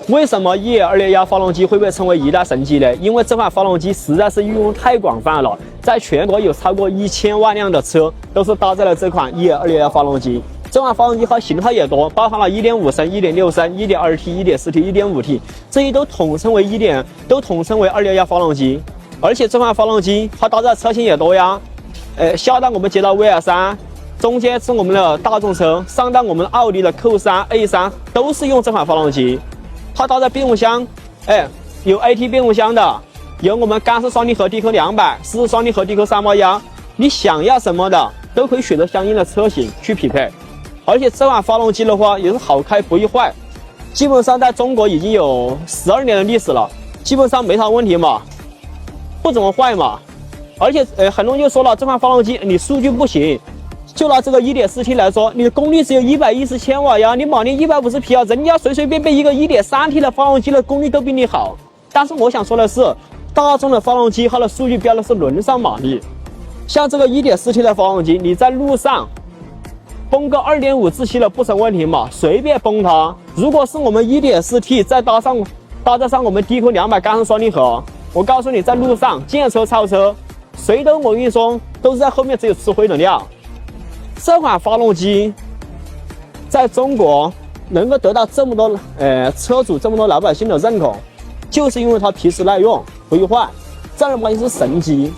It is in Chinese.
为什么1.2.1发动机会被称为一大神机呢？因为这款发动机实在是运用太广泛了，在全国有超过1000万辆的车都是搭载了这款1.2.1发动机。这款发动机和型号也多，包含了1.5升、1.6升、1.2T、1.4T、1.5T， 这些都统称为2.1发动机。而且这款发动机它搭载车型也多呀，下档我们接到 VR3， 中间是我们的大众车，上档我们奥迪的 Q3、A3 都是用这款发动机。它搭载变速箱，有 AT 变速箱的，有我们干式双离合 DQ200、湿式双离合 DQ381，你想要什么的都可以选择相应的车型去匹配。而且这款发动机的话也是好开不易坏，基本上在中国已经有12年的历史了，基本上没啥问题嘛，不怎么坏嘛。而且很多人就说了，这款发动机你数据不行。就拿这个 1.4T 来说，你的功率只有110千瓦呀，你马力150匹啊，人家随随便便一个 1.3T 的发动机的功率都比你好。但是我想说的是，大众的发动机它的数据标的是轮上马力，像这个 1.4T 的发动机，你在路上崩个2.5自吸的不成问题嘛，随便崩它。如果是我们 1.4T 再搭载上我们 DQ200干式双离合，我告诉你，在路上见车超车，谁都我跟你说都是在后面只有吃灰的料。这款发动机在中国能够得到这么多车主这么多老百姓的认可，就是因为它皮实耐用不易坏，正儿八经是神机。